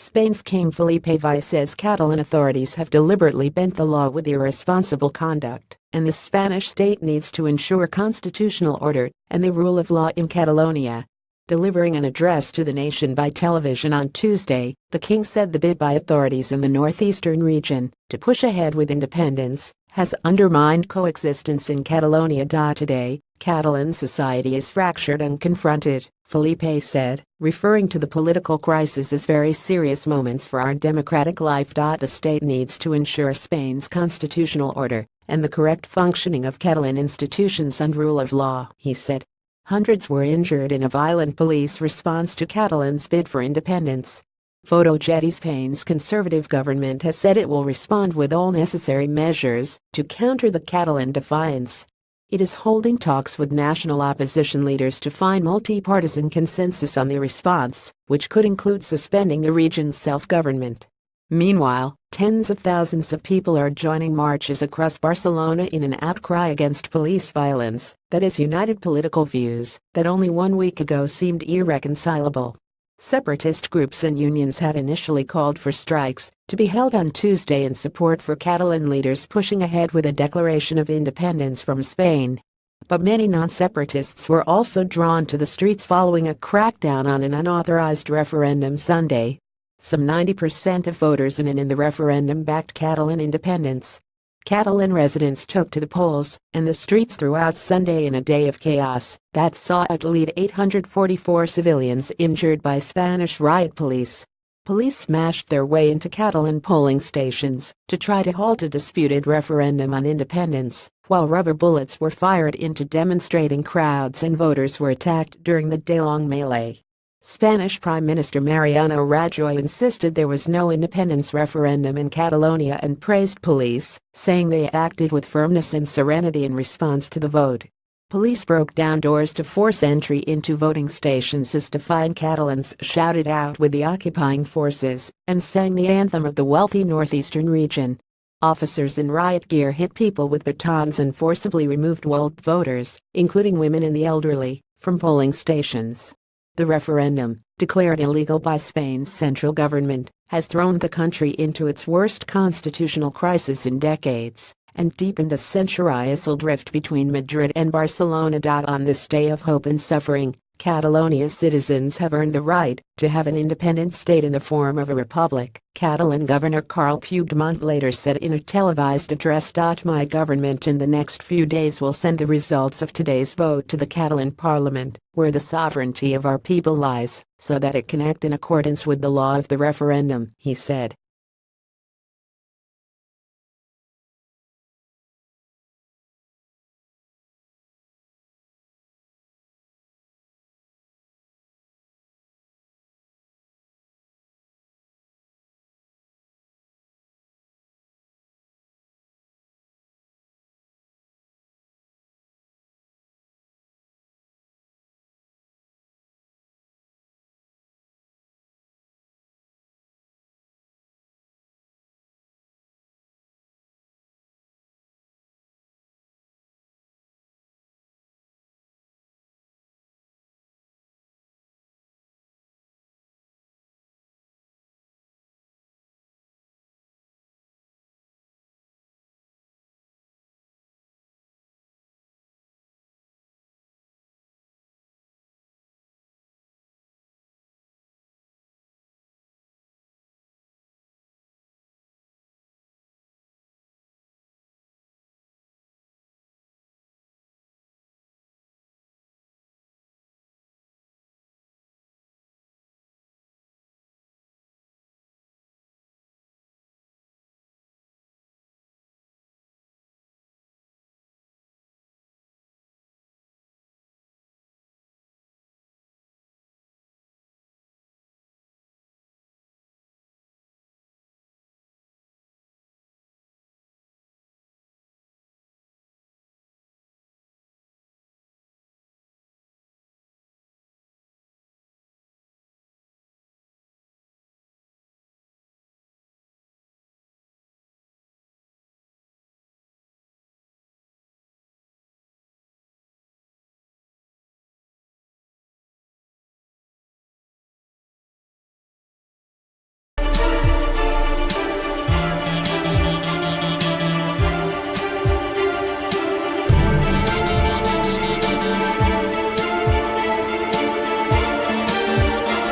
Spain's King Felipe VI says Catalan authorities have deliberately bent the law with irresponsible conduct, and the Spanish state needs to ensure constitutional order and the rule of law in Catalonia. Delivering an address to the nation by television on Tuesday, the king said the bid by authorities in the northeastern region to push ahead with independence has undermined coexistence in Catalonia. Today, Catalan society is fractured and confronted, Felipe said, referring to the political crisis as very serious moments for our democratic life. The state needs to ensure Spain's constitutional order and the correct functioning of Catalan institutions and rule of law, he said. Hundreds were injured in a violent police response to Catalan's bid for independence. Spain's conservative government has said it will respond with all necessary measures to counter the Catalan defiance. It is holding talks with national opposition leaders to find multi-partisan consensus on the response, which could include suspending the region's self-government. Meanwhile, tens of thousands of people are joining marches across Barcelona in an outcry against police violence that has united political views that only 1 week ago seemed irreconcilable. Separatist groups and unions had initially called for strikes to be held on Tuesday in support for Catalan leaders pushing ahead with a declaration of independence from Spain. But many non-separatists were also drawn to the streets following a crackdown on an unauthorized referendum Sunday. Some 90% of voters in the referendum backed Catalan independence. Catalan residents took to the polls and the streets throughout Sunday in a day of chaos that saw at least 844 civilians injured by Spanish riot police. Police smashed their way into Catalan polling stations to try to halt a disputed referendum on independence, while rubber bullets were fired into demonstrating crowds and voters were attacked during the day-long melee. Spanish Prime Minister Mariano Rajoy insisted there was no independence referendum in Catalonia and praised police, saying they acted with firmness and serenity in response to the vote. Police broke down doors to force entry into voting stations as defiant Catalans shouted out with the occupying forces and sang the anthem of the wealthy northeastern region. Officers in riot gear hit people with batons and forcibly removed voters, including women and the elderly, from polling stations. The referendum, declared illegal by Spain's central government, has thrown the country into its worst constitutional crisis in decades and deepened a centuries-old rift between Madrid and Barcelona. On this day of hope and suffering, Catalonia's citizens have earned the right to have an independent state in the form of a republic, Catalan Governor Carles Puigdemont later said in a televised address. My government in the next few days will send the results of today's vote to the Catalan Parliament, where the sovereignty of our people lies, so that it can act in accordance with the law of the referendum, he said.